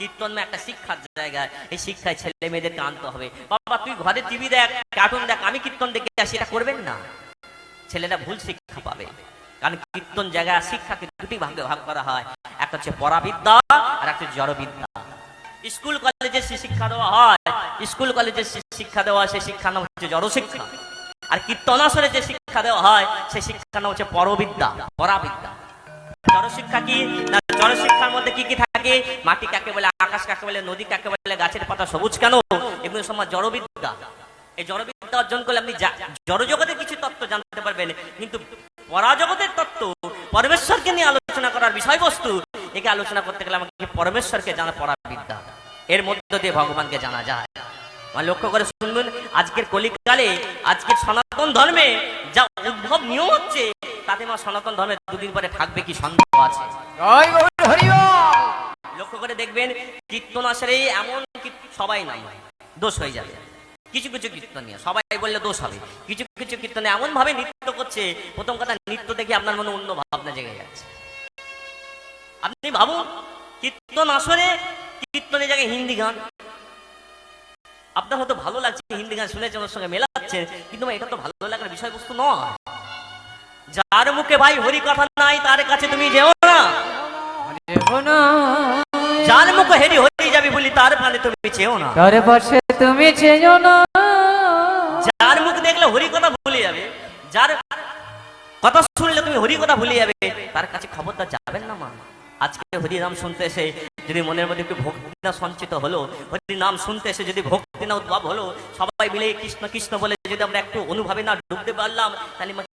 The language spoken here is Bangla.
কীর্তন একটা শিক্ষার জায়গা, এই শিক্ষায় ছেলে মেয়েদেরকে আনতে হবে। বাবা তুই ঘরে টিভি দেখ, কার্টুন দেখ, আমি কীর্তন দেখে আসি, এটা করবেন না। ছেলেরা ভুল শিক্ষা পাবে। কারণ কীর্তন জায়গা শিক্ষাকে দুটি ভাগে ভাগ করা হয়, একটা হচ্ছে পরাবিদ্যা আর একটা জড়বিদ্যা। স্কুল কলেজে শিক্ষা দেওয়া হয়, স্কুল কলেজে শিক্ষা দেওয়া সেই শিক্ষার নাম হচ্ছে জড়শিক্ষা। আর কীর্তনাসরে যে শিক্ষা দেওয়া হয় সেই শিক্ষার নাম হচ্ছে পরবিদ্যা, পরাবিদ্যা। জড়শিক্ষা কি না, জড়শিক্ষার মধ্যে কি কি থাকে? মাটি কাকে বলে, আকাশ কাকে বলে, নদী কাকে বলে, গাছের পাতা সবুজ কেন, এগুলো সব জড়বিদ্যা। এই জড়বিদ্যা অর্জন করলে আপনি জড়জগতের কিছু তত্ত্ব জানতে পারবেন, কিন্তু পরাজগতের তত্ত্ব, পরমেশ্বরকে নিয়ে আলোচনা করার বিষয়বস্তু, একে আলোচনা করতে গেলে আমাকে পরমেশ্বরকে জানা পরাবিদ্যা। এর মধ্য দিয়ে ভগবানকে জানা যায়। লক্ষ্য করে শুনবেন, আজকের কলিকালে, আজকের সনাতন ধর্মে যা উদ্ভব নিয়ম হচ্ছে, তাতে মা সনাতন ধর্মে দুদিন পরে থাকবে কি সন্দেহ আছে? লক্ষ্য করে দেখবেন, কীর্তন আসলে এমন সবাই নাই দোষ হয়ে যাবে। কিছু কিছু কীর্তন নিয়ে সবাই বললে দোষ হবে। কিছু কিছু কীর্তনে এমন ভাবে নৃত্য করছে, প্রথম কথা নৃত্য দেখে আপনার মনে অন্য ভাবনা জেগে যাচ্ছে। আপনি ভাবুন, কীর্তন আসরে কীর্তনের জায়গায় হিন্দি গান, আপনার হয়তো ভালো লাগছে, হিন্দি গান শুনেছেন, ওর সঙ্গে মেলাচ্ছে, কিন্তু এটা তো ভালো লাগার বিষয়বস্তু নয়। যার মুখে ভাই হরি কথা নাই, তার কাছে তুমি যেও না। যার মুখে হেরি হরি যাবি বলি, তার প্রাণে তুমি চেও না, তার পাশে তুমি চেও না। যার মুখ দেখলে হরি কথা ভুলে যাবে, যার কথা শুনলে তুমি হরি কথা ভুলে যাবে, তার কাছে খবরদার যাবেন না মা। আজকে হরি নাম শুনতে এসে যদি মনের মধ্যে একটু ভক্তি না সঞ্চিত হলো, হরি নাম শুনতে এসে যদি ভক্তি না উদ্ভব হলো, সবাই মিলে কৃষ্ণ কৃষ্ণ বলে যদি আমরা একটু অনুভবে না ডুবতে পারলাম, তাহলে